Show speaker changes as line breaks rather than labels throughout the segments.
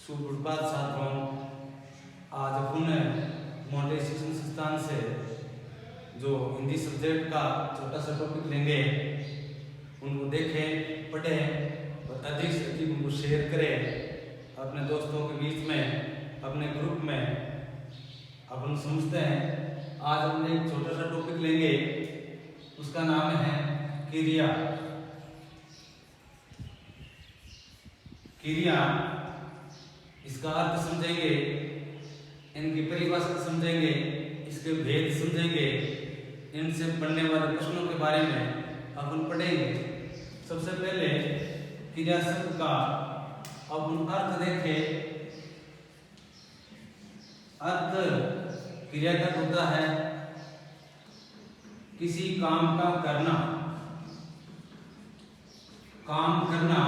सुप्रभात छात्रों। आज अपन मोटे शिक्षण संस्थान से जो हिंदी सब्जेक्ट का छोटा सा टॉपिक लेंगे उनको देखें, पढ़ें और अधिक से अधिक उनको शेयर करें अपने दोस्तों के बीच में, अपने ग्रुप में। अपन समझते हैं आज हम एक छोटा सा टॉपिक लेंगे, उसका नाम है क्रिया। क्रिया, इसका अर्थ समझेंगे, इनकी परिभाषा समझेंगे, इसके भेद समझेंगे, इनसे बनने वाले प्रश्नों के बारे में अपन पढ़ेंगे। सबसे पहले क्रिया शब्द का अपन अर्थ देखें। अर्थ क्रिया का होता है किसी काम का करना, काम करना।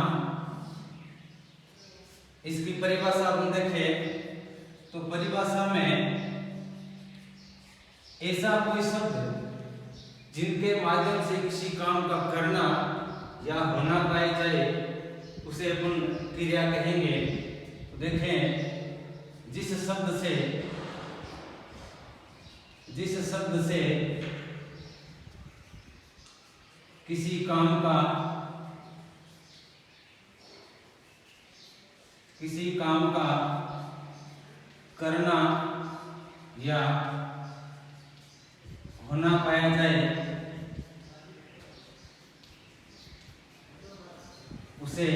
इसकी परिभाषा अपन देखें तो परिभाषा में ऐसा कोई शब्द जिनके माध्यम से किसी काम का करना या होना पाया जाए उसे अपन क्रिया कहेंगे। तो देखें, जिस शब्द से किसी काम का करना या होना पाया जाए उसे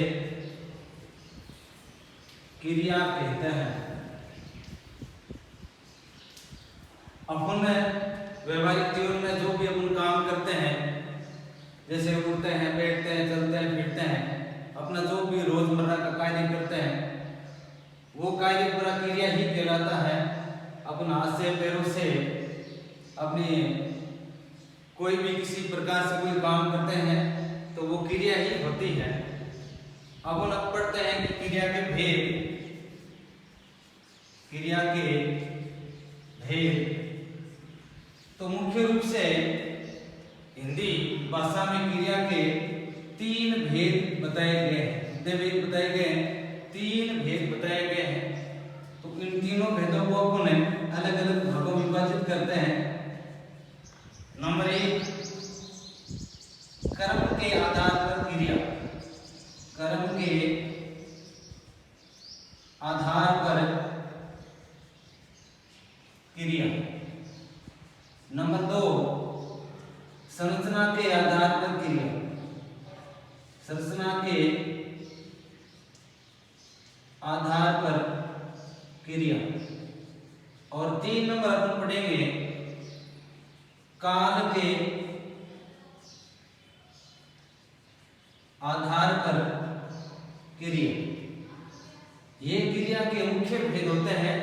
क्रिया कहते हैं। अपन व्यवहारिक जीवन में जो भी अपन काम करते हैं, जैसे उठते हैं, बैठते हैं, चलते हैं, फिरते हैं, अपना जो भी रोजमर्रा का कार्य करते हैं वो कार्य पूरा क्रिया ही कहलाता है। अपन हाथ से, पैरों से अपनी कोई भी किसी प्रकार से कोई काम करते हैं तो वो क्रिया ही होती है। अपन अब पढ़ते हैं कि क्रिया के भेद। तो मुख्य रूप से हिंदी भाषा में क्रिया के 3 भेद बताए गए हैं। कितने भेद बताए गए हैं? 3 भेद बताए गए हैं। तो इन तीनों भेदों को अपन अलग अलग भागों में विभाजित करते हैं। नंबर 1, कर्म के आधार पर क्रिया। कर्म के आधार पर क्रिया। नंबर 2, संरचना के आधार पर क्रिया। संरचना के आधार पर क्रिया। और 3 नंबर अपन पढ़ेंगे काल के आधार पर क्रिया। ये क्रिया के मुख्य भेद होते हैं।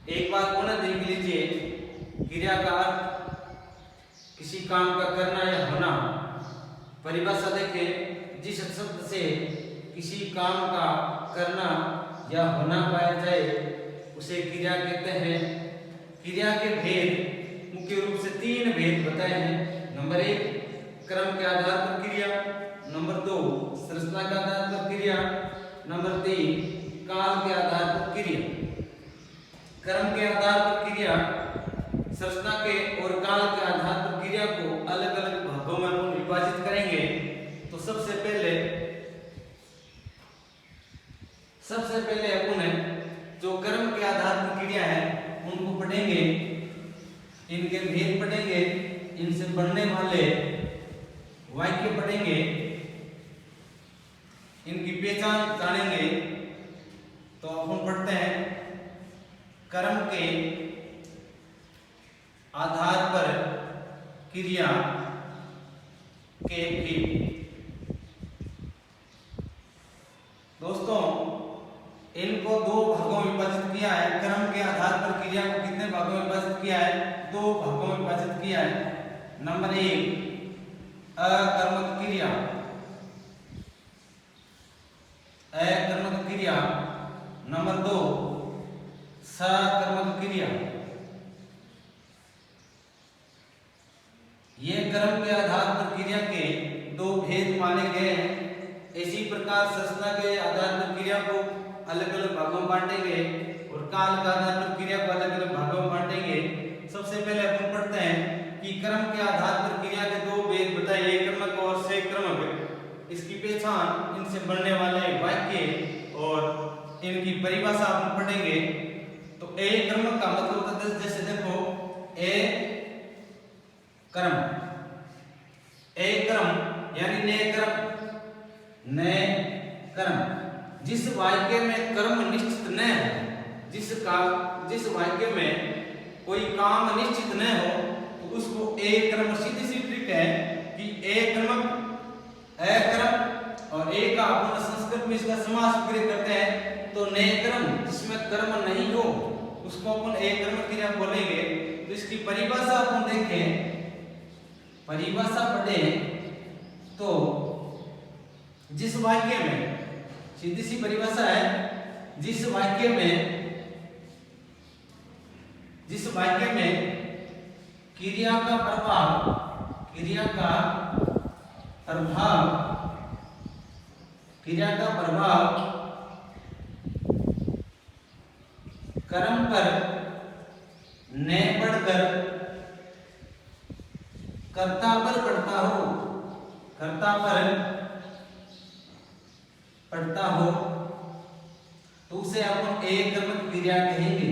एक बार पुनः देख लीजिए, क्रिया का अर्थ किसी काम का करना या होना। परिभाषा देखें, जिस शब्द से किसी काम का करना या होना पाया जाए उसे क्रिया कहते हैं। क्रिया के भेद मुख्य रूप से 3 भेद बताए हैं। नंबर 1, क्रम के आधार पर क्रिया। नंबर 2, संरचना के आधार पर क्रिया। नंबर 3, काल के आधार पर क्रिया। क्रम के आधार पर क्रिया, संरचना के और काल के आधार पर क्रिया को अलग अलग भागों में हम विभाजित करेंगे। तो सबसे पहले अपन जो कर्म के आधार पर क्रिया है उनको पढ़ेंगे, इनके भेद पढ़ेंगे, इनसे बनने वाले वाक्य पढ़ेंगे, इनकी पहचान जानेंगे। तो अपन पढ़ते हैं कर्म के आधार पर क्रिया के भेद। दोस्तों, इनको 2 भागों में विभाजित किया है। क्रम के आधार पर क्रिया को कितने भागों में विभाजित किया है? 2 भागों में विभाजित किया है। नंबर 1, अकर्मक क्रिया। अकर्मक क्रिया। नंबर 2, सकर्मक क्रिया। ये कर्म के आधार पर क्रिया के 2 भेद माने गए हैं। इसी प्रकार संरचना के आधार पर क्रिया को अलग अलग भागों में बांटेंगे और काल के आधार पर क्रिया को अलग अलग भागों में बांटेंगे। सबसे पहले अपन पढ़ते हैं कि क्रम के आधार पर क्रिया के दो भेद बताइए, क्रमक और सक्रमक। इसकी पहचान, इनसे बनने वाले वाक्य और इनकी परिभाषा अपन पढ़ेंगे। तो ए क्रमक का मतलब होता है, जैसे देखो ए क्रम, ए क्रम यानी नए क्रम, नए क्रम। जिस वाक्य में क्रम निश्चित न हो, जिस वाक्य में कोई काम निश्चित न हो, तो उसको ए क्रम। सीधी सी ट्रिक है कि ए क्रमक, ए क्रम और ए का अपन संस्कृत में इसका समास प्रयोग करते हैं। तो नए क्रम जिसमें कर्म नहीं हो उसको अपन ए क्रम क्रिया बोलेंगे। तो इसकी परिभाषा अपन देखें, परिभाषा पढ़े तो जिस वाक्य में, सीधी सी परिभाषा है, जिस वाक्य में क्रिया का प्रभाव कर्म पर न पढ़कर कर्ता पर पढ़ता हो, तो उसे अपन ए क्रमिक क्रिया कहेंगे।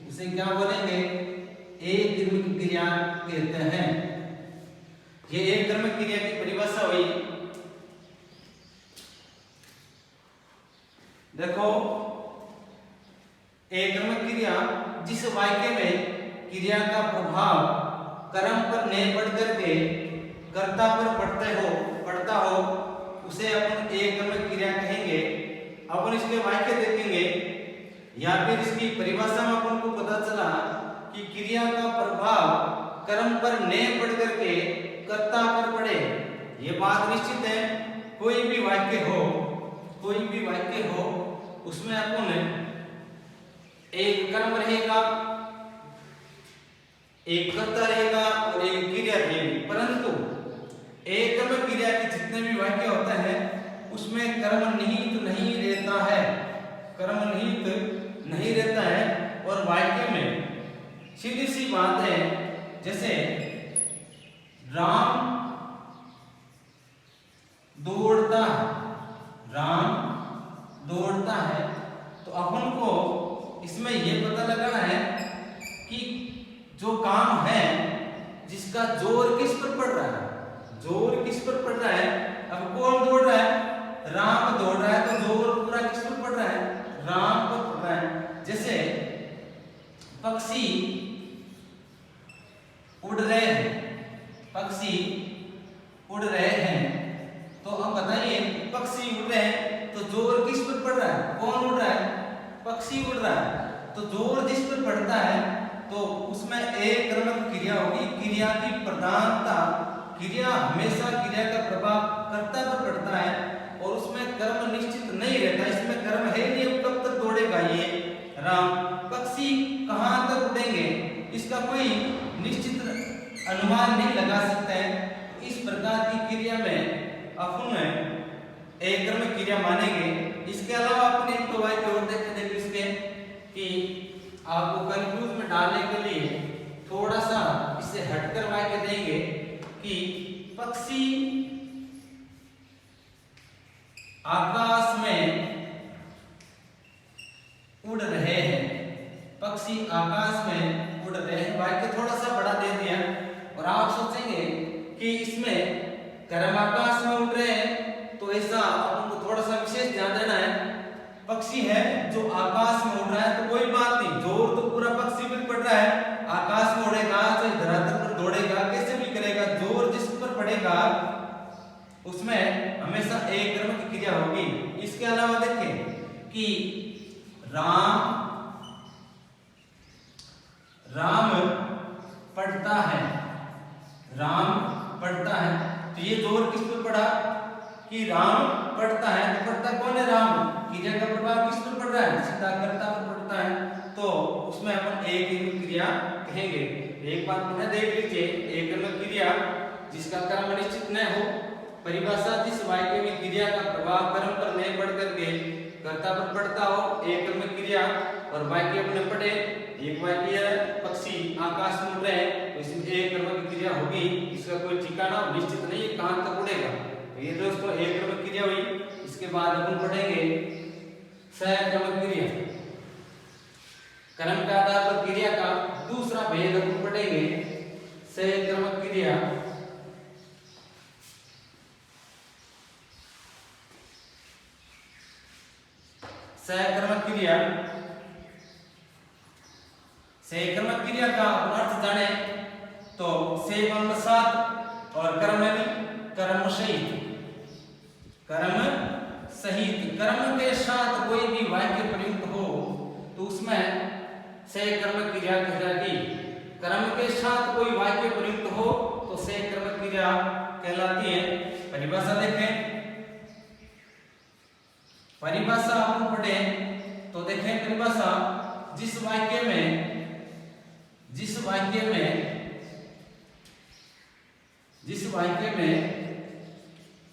उसे क्या बोलेंगे? ए क्रमिक क्रिया कहते हैं। ये ए क्रमिक क्रिया की परिभाषा हुई। देखो, ए क्रमिक क्रिया जिस वाक्य में क्रिया का प्रभाव कर्म पर न पढ़ करके कर्ता पर पढ़ता हो उसे अपन ए क्रमिक क्रिया कहेंगे। अपन इसके वाक्य देखेंगे या फिर इसकी परिभाषा में अपन को पता चला कि क्रिया का प्रभाव कर्म पर न पढ़ करके कर्ता पर पड़े। ये बात निश्चित है। कोई भी वाक्य हो उसमें अपन एक कर्म रहेगा, एक कर्ता रहेगा और एक क्रिया रहेगी। परंतु एक कर्म क्रिया के जितने भी वाक्य होते हैं उसमें कर्म निहित नहीं रहता है। और वाक्य में सीधी सी बात है, जैसे राम दौड़ता है, तो अपन को इसमें यह पता लगाना है कि जो काम है जिसका जोर किस पर पड़ रहा है। अब कौन दौड़ रहा है? राम दौड़ रहा है, तो जोर पूरा किस पर पड़ रहा है? राम पर पड़ रहा है। जैसे पक्षी उड़ रहे हैं, तो हम बताइए पक्षी उड़ रहे हैं तो जोर किस पर पड़ रहा है? कौन उड़ रहा है? पक्षी उड़ रहा है। तो जोर जिस पर पड़ता है तो उसमें एक क्रमिक क्रिया होगी। क्रिया की प्रधानता, क्रिया हमेशा क्रिया का प्रभाव कर्ता पर पड़ता है और उसमें कर्म निश्चित नहीं रहता। इसमें कर्म है नहीं, कब तक दौड़ेगा ये राम। पक्षी कहां तक उड़ेंगे इसका कोई निश्चित अनुमान नहीं लगा सकते हैं। इस प्रकार की क्रिया में अपन एक क्रमिक क्रिया मानेंगे। इसके अलावा अपन एक वाक्य और देखेंगे इसके कि आपको कंफ्यूज में डालने के लिए थोड़ा सा इससे हटकर वाक्य देंगे कि पक्षी आकाश में उड़ रहे हैं। पक्षी आकाश में उड़ रहे हैं, वाक्य थोड़ा सा बड़ा दे दिया। और आप सोचेंगे कि इसमें कर्म आकाश में उड़ रहे हैं, तो ऐसा आपको थोड़ा सा विशेष ध्यान देना है। पक्षी है जो आकाश में उड़ रहा है तो कोई बात नहीं, जोर तो पूरा पक्षी पर पड़ रहा है। आकाश में उड़ेगा चाहे धरातल पर दौड़ेगा, कैसे भी करेगा, जोर जिस पर पड़ेगा उसमें हमेशा एक कर्म की क्रिया होगी। इसके अलावा देखें कि राम पढ़ता है, तो ये जोर किस पर पड़ा कि राम पढ़ता है। तो पढ़ता कौन है? राम। क्रिया का प्रभाव किस पर पड़ रहा है? सीधा कर्ता पर पड़ता है, तो उसमें अपन एक क्रिया कहेंगे। एक बात पुनः देख लीजिए, एक क्रिया जिसका कर्म निश्चित न हो। परिभाषा, जिस वाक्य में क्रिया का प्रभाव कर्म पर नहीं पड़ करके कर्ता पर पड़ता हो एक कर्म क्रिया और वाक्य अपने पढ़े, एक वाक्य पक्षी आकाश में उड़ रहे हैं तो इसमें एक कर्म की क्रिया होगी, इसका कोई ठिकाना निश्चित नहीं है कहां तक उड़ेगा। तो ये दोस्तों एक कर्म क्रिया हुई। इसके बाद अपन पढ़ेंगे सहकर्म क्रिया। कर्म के आधार पर क्रिया का दूसरा भेद अपन पढ़ेंगे सहकर्म क्रिया। सहकर्म क्रिया, सहकर्म क्रिया का अर्थ जाने तो से कर्म साथ और कर्म कर्म सहित, कर्म सहित कर्म के साथ कोई भी वाक्य प्रयुक्त हो तो उसमें सहकर्म क्रिया कहलाएगी। कर्म के साथ कोई वाक्य प्रयुक्त हो तो सहकर्म क्रिया कहलाती है। परिभाषा देखें, परिभाषा अपन पढ़े तो देखें परिभाषा, जिस वाक्य में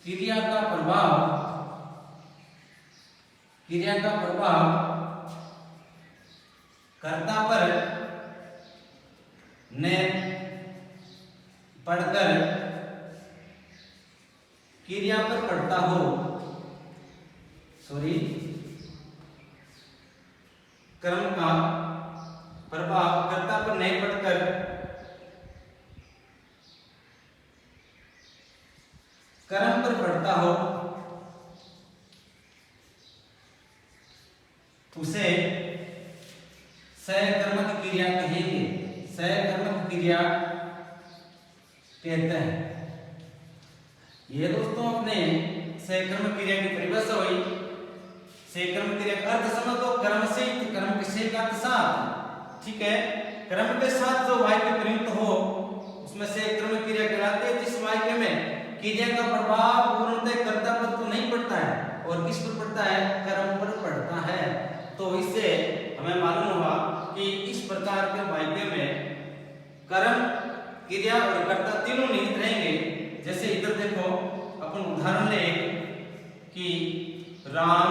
क्रिया का प्रभाव कर्ता पर ने पढ़कर क्रिया पर पड़ता हो, कर्म का प्रभाव कर्ता पर नहीं पड़कर कर्म पर पड़ता हो उसे सहकर्मक क्रिया कहेंगे, सहकर्मक क्रिया कहते हैं। ये दोस्तों अपने सहकर्मक क्रिया की परिभाषा हुई। सहकर्म क्रिया का अर्थ समझ लो, कर्म से कर्म के साथ, ठीक है। कर्म के साथ जो वाक्य प्रयुक्त हो उसमें सहकर्म क्रिया कहलाती है। जिस वाक्य में क्रिया का प्रभाव पूर्णतः कर्ता पर तो नहीं पड़ता है और किस पर पड़ता है, कर्म पर पड़ता है। तो इससे हमें मालूम हुआ कि इस प्रकार के वाक्य में कर्म क्रिया और कर्ता तीनों निहित रहेंगे। जैसे इधर देखो, अपन उदाहरण ले कि राम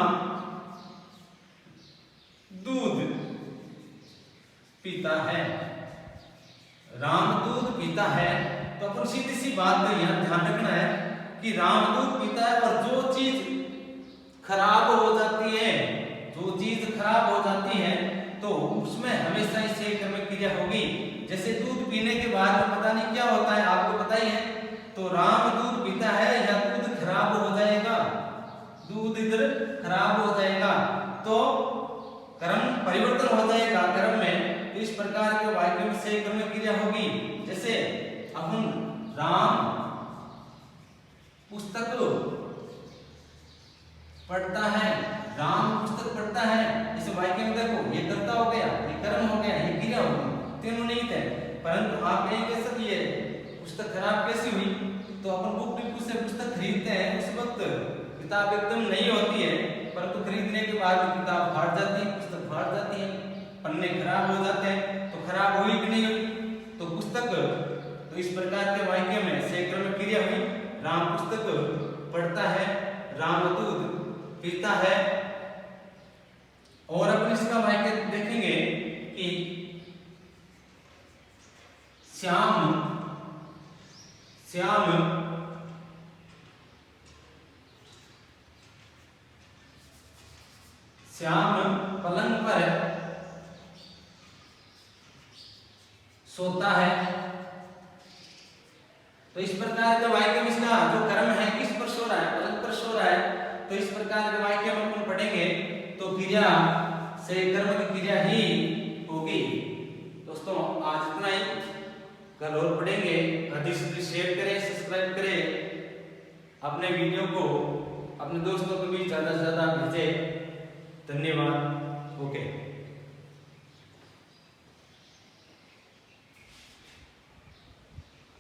दूध पीता है, राम दूध पीता है। तो अपन सीधी सी बात तो यहाँ ध्यान रखना है कि राम दूध पीता है और जो चीज खराब हो जाती है, जो चीज खराब हो जाती है तो उसमें हमेशा ही सहकर्म क्रिया होगी। जैसे दूध पीने के बाद में पता नहीं क्या होता है, आपको पता ही है। तो राम दूध पीता है या दूध खराब हो जाएगा, दूध इधर खराब हो जाएगा तो कर्म परिवर्तन हो जाएगा कर्म में। तो इस प्रकार के वाक्य में सहकर्म क्रिया होगी। जैसे अपन राम पुस्तक पढ़ता है, राम पुस्तक पढ़ता है, इस वाक्य में देखो ये कर्ता हो गया, ये कर्म हो गया, ये क्रिया हो गई, तीनों नहीं थे। परंतु आप कहेंगे सर ये पुस्तक खराब कैसी हुई? तो अपन बुक डिपो से पुस्तक खरीदते हैं, उस वक्त किताब एकदम नई होती है, परंतु खरीदने के बाद किताब फाट जाती है, पुस्तक फाट जाती है, पन्ने खराब हो जाते हैं। तो खराब हुई कि नहीं हुई? तो पुस्तक, तो इस प्रकार के वाक्य में सहकर्म क्रिया हुई। राम पुस्तक पढ़ता है, राम दूध पीता है। और अपन इसका वाक्य देखेंगे कि श्याम पलंग पर सोता है। तो इस प्रकार के वाक्य में इसका जो कर्म है किस पर सो रहा है, पलंग पर सो रहा है। तो इस प्रकार के वाक्य हम अपन पढ़ेंगे तो क्रिया सहकर्म की क्रिया ही होगी। दोस्तों आज इतना ही, कल और पढ़ेंगे। अधिक से अधिक शेयर करें, सब्सक्राइब करें, अपने वीडियो को अपने दोस्तों को भी ज्यादा से ज्यादा भेजें। धन्यवाद। ओके।